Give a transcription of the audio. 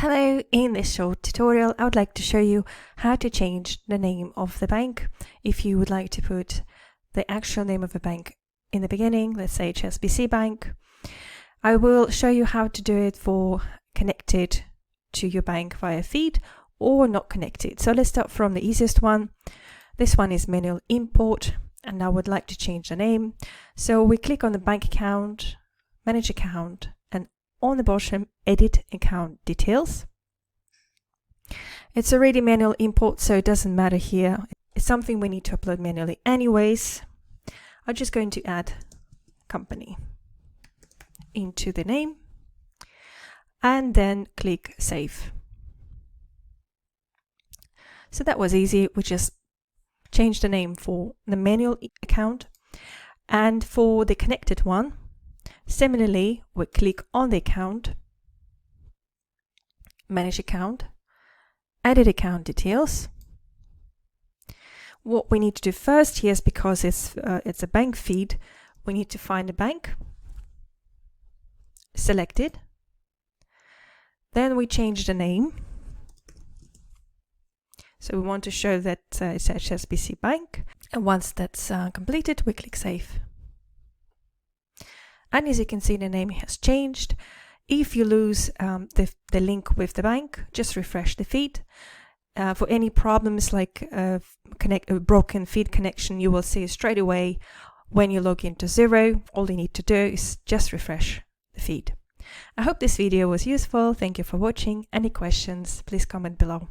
Hello, in this short tutorial I would like to show you how to change the name of the bank. If you would like to put the actual name of the bank in the beginning, let's say HSBC Bank, I will show you how to do it for connected to your bank via feed or not connected. So let's start from the easiest one. This one is manual import, and I would like to change the name. So we click on the bank account, manage account, and on the bottom, edit account details. It's already manual import, so it doesn't matter here. It's something we need to upload manually anyways. I'm just going to add company into the name and then click save. So that was easy. We just changed the name for the manual account, and for the connected one, similarly, we click on the account, manage account, edit account details. What we need to do first here is, because it's a bank feed, we need to find a bank, select it, then we change the name. So we want to show that it's HSBC Bank, and once that's completed, we click save. And as you can see, the name has changed. If you lose the link with the bank, just refresh the feed. For any problems like a broken feed connection, you will see it straight away when you log into Xero. All you need to do is just refresh the feed. I hope this video was useful. Thank you for watching. Any questions, please comment below.